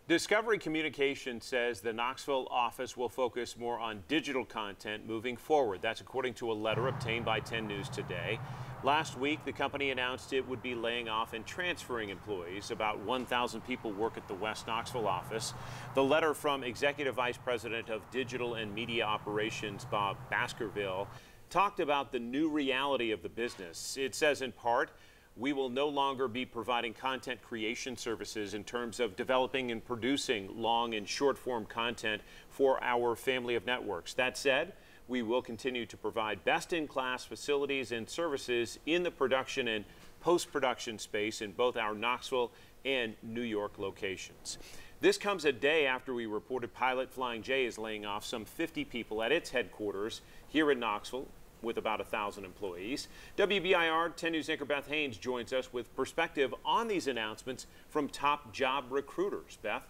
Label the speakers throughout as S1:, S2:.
S1: Discovery Communications says the Knoxville office will focus more on digital content moving forward. That's according to a letter obtained by 10 News today. Last week, the company announced it would be laying off and transferring employees. About 1,000 people work at the West Knoxville office. The letter from Executive Vice President of Digital and Media Operations, Bob Baskerville, talked about the new reality of the business. It says in part, we will no longer be providing content creation services in terms of developing and producing long and short form content for our family of networks. That said, we will continue to provide best-in-class facilities and services in the production and post-production space in both our Knoxville and New York locations. This comes a day after we reported Pilot Flying J is laying off some 50 people at its headquarters here in Knoxville, with about 1,000 employees. WBIR 10 News anchor Beth Haynes joins us with perspective on these announcements from top job recruiters. Beth?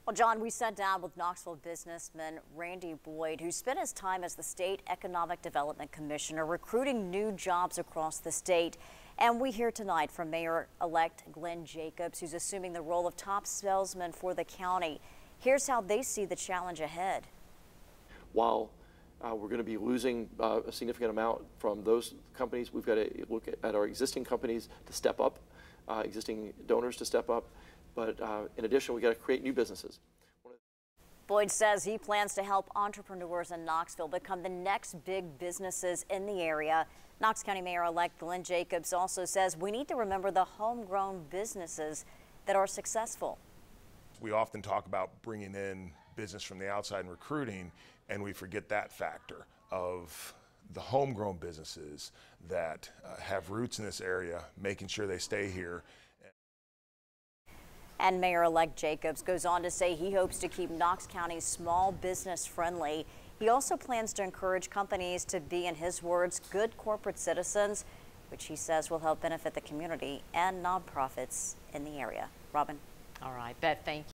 S2: Well, John, we sat down with Knoxville businessman Randy Boyd, who spent his time as the State Economic Development Commissioner recruiting new jobs across the state. And we hear tonight from Mayor-elect Glenn Jacobs, who's assuming the role of top salesman for the county. Here's how they see the challenge ahead.
S3: While we're going to be losing a significant amount from those companies, we've got to look at our existing companies to step up, existing donors to step up. But in addition, we've got to create new businesses.
S2: Boyd says he plans to help entrepreneurs in Knoxville become the next big businesses in the area. Knox County Mayor-elect Glenn Jacobs also says we need to remember the homegrown businesses that are successful.
S4: We often talk about bringing in business from the outside and recruiting, and we forget that factor of the homegrown businesses that have roots in this area, making sure they stay here.
S2: And Mayor-elect Jacobs goes on to say he hopes to keep Knox County small business friendly. He also plans to encourage companies to be, in his words, good corporate citizens, which he says will help benefit the community and nonprofits in the area. Robin.
S5: All right, Beth, thank you.